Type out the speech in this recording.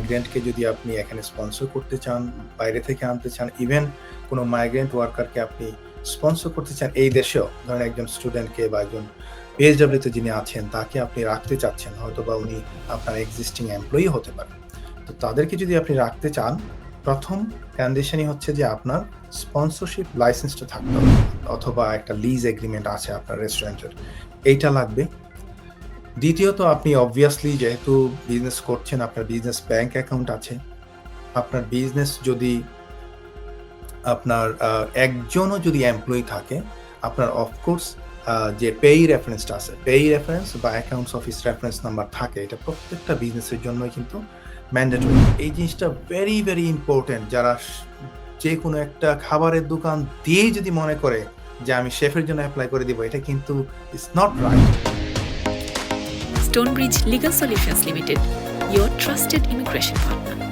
মাইগ্রেন্টকে যদি আপনি এখানে স্পন্সর করতে চান, বাইরে থেকে আনতে চান, ইভেন কোনো মাইগ্রেন্ট ওয়ার্কারকে আপনি স্পন্সর করতে চান এই দেশেও, ধরেন একজন স্টুডেন্টকে বা একজন PSW তে যিনি আছেন তাকে আপনি রাখতে চাচ্ছেন, হয়তোবা উনি আপনার এক্সিস্টিং এমপ্লয়ি হতে পারেন। তো তাদেরকে যদি আপনি রাখতে চান, প্রথম কন্ডিশনই হচ্ছে যে আপনার স্পন্সরশিপ লাইসেন্সটা থাকতে হবে, অথবা একটা লিজ এগ্রিমেন্ট আছে আপনার রেস্টুরেন্টের, এইটা লাগবে। দ্বিতীয়ত, আপনি অবভিয়াসলি যেহেতু বিজনেস করছেন, আপনার বিজনেস ব্যাংক অ্যাকাউন্ট আছে। আপনার বিজনেস যদি আপনার একজনও যদি এমপ্লয়ি থাকে, আপনার অফকোর্স যে পেই রেফারেন্সটা আছে, পেই রেফারেন্স বা অ্যাকাউন্টস অফিস রেফারেন্স নাম্বার থাকে, এটা প্রত্যেকটা বিজনেসের জন্যই কিন্তু ম্যান্ডেটরি। এই জিনিসটা ভেরি, ভেরি ইম্পর্টেন্ট। যারা যে কোনো একটা খাবারের দোকান দিয়েই যদি মনে করে যে আমি শেফের জন্য অ্যাপ্লাই করে দিব, এটা কিন্তু it's not right. Stonebridge Legal Solutions Limited, your trusted immigration partner.